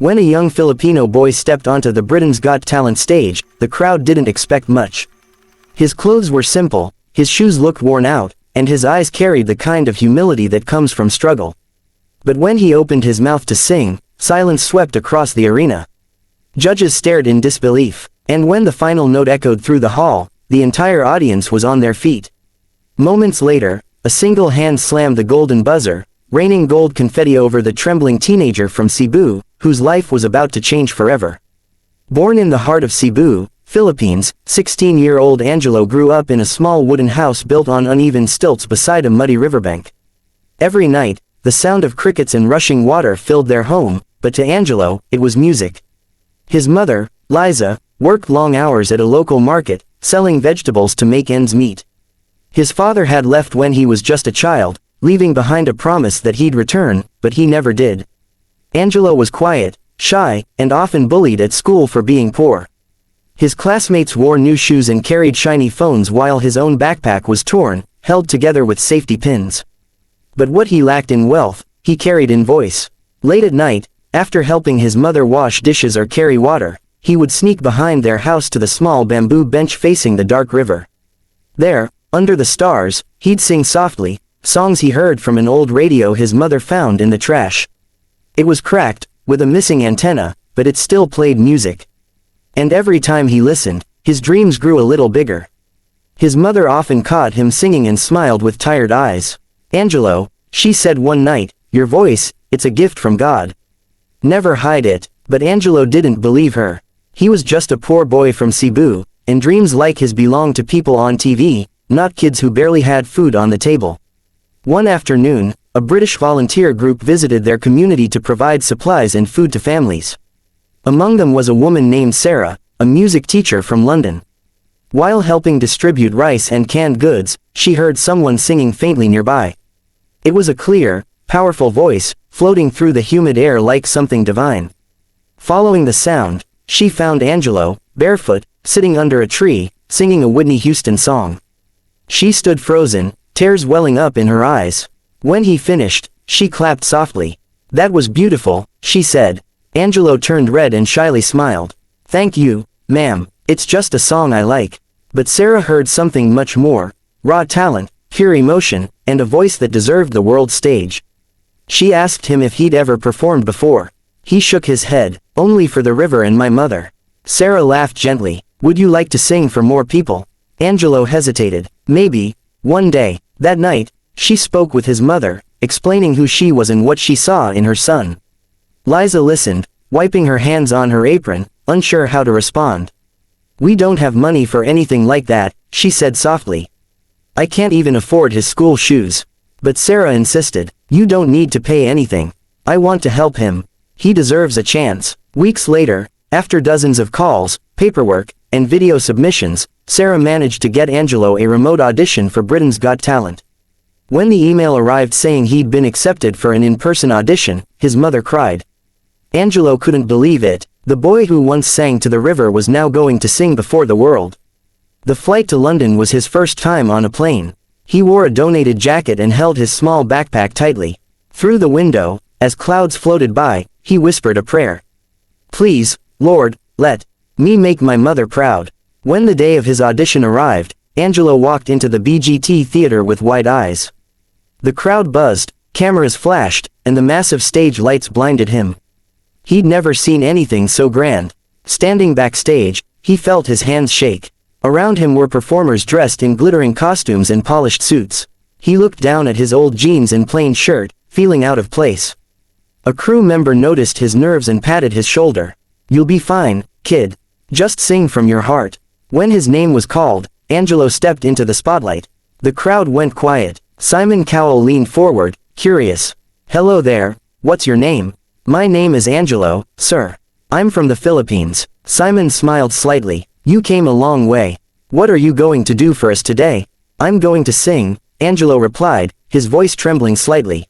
When a young Filipino boy stepped onto the Britain's Got Talent stage, the crowd didn't expect much. His clothes were simple, his shoes looked worn out, and his eyes carried the kind of humility that comes from struggle. But when he opened his mouth to sing, silence swept across the arena. Judges stared in disbelief, and when the final note echoed through the hall, the entire audience was on their feet. Moments later, a single hand slammed the golden buzzer, raining gold confetti over the trembling teenager from Cebu, whose life was about to change forever. Born in the heart of Cebu, Philippines, 16-year-old Angelo grew up in a small wooden house built on uneven stilts beside a muddy riverbank. Every night, the sound of crickets and rushing water filled their home, but to Angelo, it was music. His mother, Liza, worked long hours at a local market, selling vegetables to make ends meet. His father had left when he was just a child, leaving behind a promise that he'd return, but he never did. Angelo was quiet, shy, and often bullied at school for being poor. His classmates wore new shoes and carried shiny phones while his own backpack was torn, held together with safety pins. But what he lacked in wealth, he carried in voice. Late at night, after helping his mother wash dishes or carry water, he would sneak behind their house to the small bamboo bench facing the dark river. There, under the stars, he'd sing softly, songs he heard from an old radio his mother found in the trash. It was cracked, with a missing antenna, but it still played music. And every time he listened, his dreams grew a little bigger. His mother often caught him singing and smiled with tired eyes. "Angelo," she said one night, "your voice, it's a gift from God. Never hide it." But Angelo didn't believe her. He was just a poor boy from Cebu, and dreams like his belonged to people on TV, not kids who barely had food on the table. One afternoon, a British volunteer group visited their community to provide supplies and food to families. Among them was a woman named Sarah, a music teacher from London. While helping distribute rice and canned goods, she heard someone singing faintly nearby. It was a clear, powerful voice, floating through the humid air like something divine. Following the sound, she found Angelo, barefoot, sitting under a tree, singing a Whitney Houston song. She stood frozen, tears welling up in her eyes. When he finished, she clapped softly. "That was beautiful," she said. Angelo turned red and shyly smiled. "Thank you, ma'am, it's just a song I like." But Sarah heard something much more: raw talent, pure emotion, and a voice that deserved the world stage. She asked him if he'd ever performed before. He shook his head. "Only for the river and my mother." Sarah laughed gently. "Would you like to sing for more people?" Angelo hesitated. "Maybe, one day." That night, she spoke with his mother, explaining who she was and what she saw in her son. Liza listened, wiping her hands on her apron, unsure how to respond. "We don't have money for anything like that," she said softly. "I can't even afford his school shoes." But Sarah insisted. "You don't need to pay anything. I want to help him. He deserves a chance." Weeks later, after dozens of calls, paperwork, and video submissions, Sarah managed to get Angelo a remote audition for Britain's Got Talent. When the email arrived saying he'd been accepted for an in-person audition, his mother cried. Angelo couldn't believe it. The boy who once sang to the river was now going to sing before the world. The flight to London was his first time on a plane. He wore a donated jacket and held his small backpack tightly. Through the window, as clouds floated by, he whispered a prayer. "Please, Lord, let me make my mother proud." When the day of his audition arrived, Angelo walked into the BGT theater with wide eyes. The crowd buzzed, cameras flashed, and the massive stage lights blinded him. He'd never seen anything so grand. Standing backstage, he felt his hands shake. Around him were performers dressed in glittering costumes and polished suits. He looked down at his old jeans and plain shirt, feeling out of place. A crew member noticed his nerves and patted his shoulder. "You'll be fine, kid. Just sing from your heart." When his name was called, Angelo stepped into the spotlight. The crowd went quiet. Simon Cowell leaned forward, curious. "Hello there, what's your name?" "My name is Angelo, sir. I'm from the Philippines." Simon smiled slightly. "You came a long way. What are you going to do for us today?" "I'm going to sing," Angelo replied, his voice trembling slightly.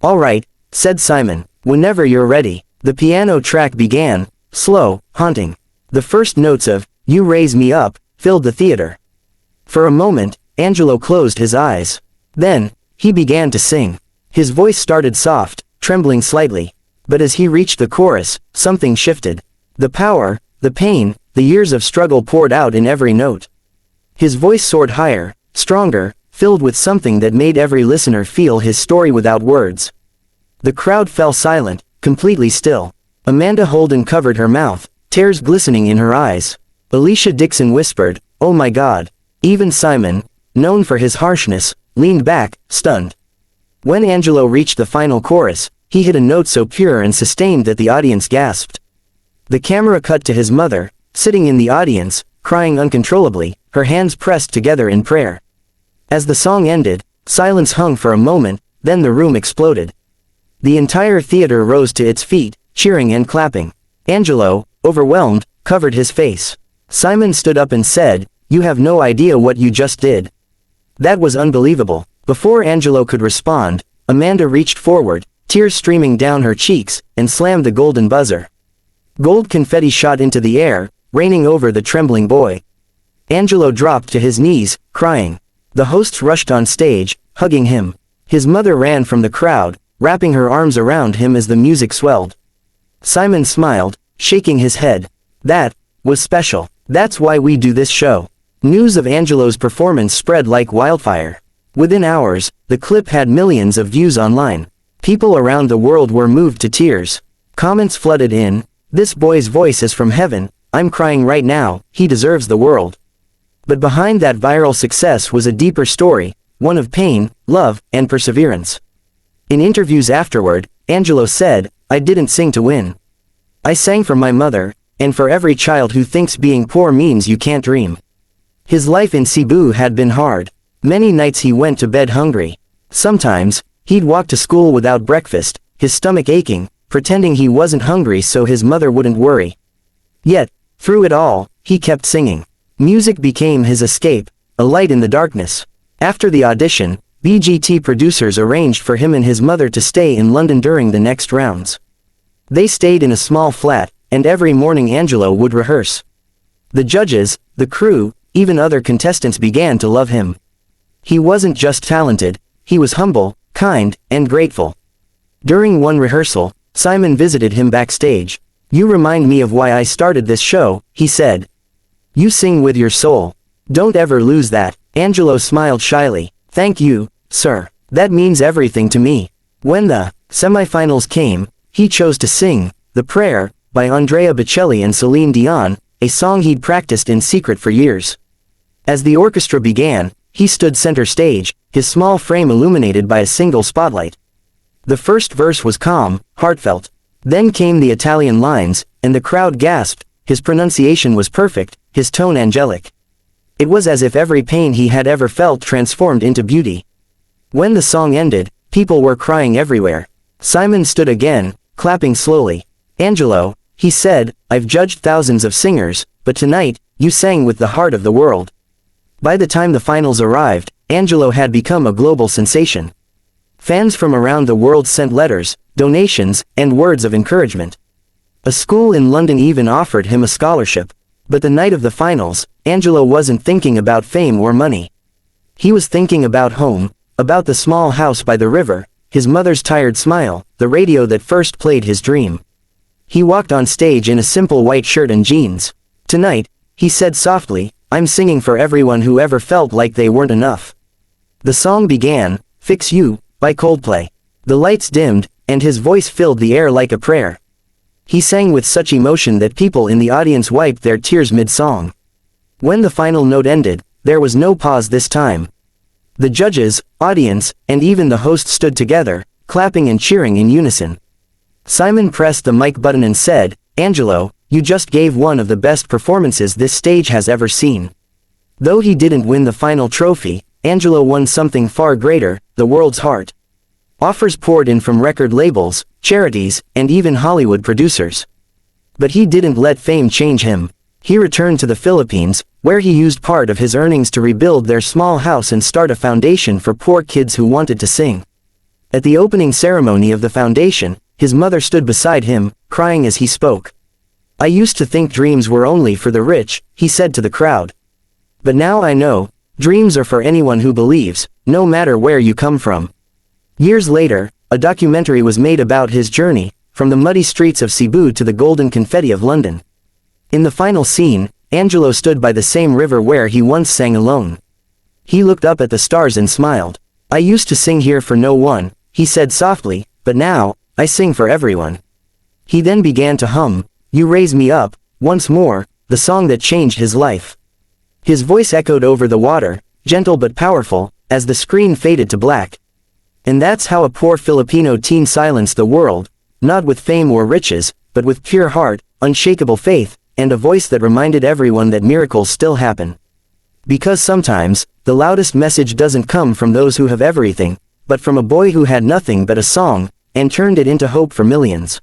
"All right," said Simon, "whenever you're ready." The piano track began, slow, haunting. The first notes of "You Raise Me Up" filled the theater. For a moment, Angelo closed his eyes. Then, he began to sing. His voice started soft, trembling slightly. But as he reached the chorus, something shifted. The power, the pain, the years of struggle poured out in every note. His voice soared higher, stronger, filled with something that made every listener feel his story without words. The crowd fell silent, completely still. Amanda Holden covered her mouth, tears glistening in her eyes. Alicia Dixon whispered, "Oh my God." Even Simon, known for his harshness, leaned back, stunned. When Angelo reached the final chorus, he hit a note so pure and sustained that the audience gasped. The camera cut to his mother, sitting in the audience, crying uncontrollably, her hands pressed together in prayer. As the song ended, silence hung for a moment, then the room exploded. The entire theater rose to its feet, cheering and clapping. Angelo, overwhelmed, covered his face. Simon stood up and said, "You have no idea what you just did." That was unbelievable. Before Angelo could respond, Amanda reached forward, tears streaming down her cheeks, and slammed the golden buzzer. Gold confetti shot into the air, raining over the trembling boy. Angelo dropped to his knees, crying. The hosts rushed on stage, hugging him. His mother ran from the crowd, wrapping her arms around him as the music swelled. Simon smiled, shaking his head. That was special. That's why we do this show. News of Angelo's performance spread like wildfire. Within hours, the clip had millions of views online. People around the world were moved to tears. Comments flooded in. "This boy's voice is from heaven. I'm crying right now. He deserves the world." But behind that viral success was a deeper story, one of pain, love, and perseverance. In interviews afterward, Angelo said, "I didn't sing to win. I sang for my mother, and for every child who thinks being poor means you can't dream." His life in Cebu had been hard. Many nights he went to bed hungry. Sometimes, he'd walk to school without breakfast, his stomach aching, pretending he wasn't hungry so his mother wouldn't worry. Yet, through it all, he kept singing. Music became his escape, a light in the darkness. After the audition, BGT producers arranged for him and his mother to stay in London during the next rounds. They stayed in a small flat, and every morning Angelo would rehearse. The judges, the crew, even other contestants began to love him. He wasn't just talented, he was humble, kind, and grateful. During one rehearsal, Simon visited him backstage. "You remind me of why I started this show," he said. "You sing with your soul. Don't ever lose that." Angelo smiled shyly. "Thank you, sir. That means everything to me." When the semifinals came, he chose to sing "The Prayer" by Andrea Bocelli and Celine Dion, a song he'd practiced in secret for years. As the orchestra began, he stood center stage, his small frame illuminated by a single spotlight. The first verse was calm, heartfelt. Then came the Italian lines, and the crowd gasped. His pronunciation was perfect, his tone angelic. It was as if every pain he had ever felt transformed into beauty. When the song ended, people were crying everywhere. Simon stood again, clapping slowly. "Angelo," he said, "I've judged thousands of singers, but tonight, you sang with the heart of the world." By the time the finals arrived, Angelo had become a global sensation. Fans from around the world sent letters, donations, and words of encouragement. A school in London even offered him a scholarship. But the night of the finals, Angelo wasn't thinking about fame or money. He was thinking about home, about the small house by the river, his mother's tired smile, the radio that first played his dream. He walked on stage in a simple white shirt and jeans. "Tonight," he said softly, "I'm singing for everyone who ever felt like they weren't enough." The song began, "Fix You," by Coldplay. The lights dimmed, and his voice filled the air like a prayer. He sang with such emotion that people in the audience wiped their tears mid-song. When the final note ended, there was no pause this time. The judges, audience, and even the host stood together, clapping and cheering in unison. Simon pressed the mic button and said, "Angelo, you just gave one of the best performances this stage has ever seen." Though he didn't win the final trophy, Angelo won something far greater, the world's heart. Offers poured in from record labels, charities, and even Hollywood producers. But he didn't let fame change him. He returned to the Philippines, where he used part of his earnings to rebuild their small house and start a foundation for poor kids who wanted to sing. At the opening ceremony of the foundation, his mother stood beside him, crying as he spoke. "I used to think dreams were only for the rich," he said to the crowd. "But now I know, dreams are for anyone who believes, no matter where you come from." Years later, a documentary was made about his journey, from the muddy streets of Cebu to the golden confetti of London. In the final scene, Angelo stood by the same river where he once sang alone. He looked up at the stars and smiled. "I used to sing here for no one," he said softly, "but now, I sing for everyone." He then began to hum, "You Raise Me Up," once more, the song that changed his life. His voice echoed over the water, gentle but powerful, as the screen faded to black. And that's how a poor Filipino teen silenced the world, not with fame or riches, but with pure heart, unshakable faith, and a voice that reminded everyone that miracles still happen. Because sometimes, the loudest message doesn't come from those who have everything, but from a boy who had nothing but a song, and turned it into hope for millions.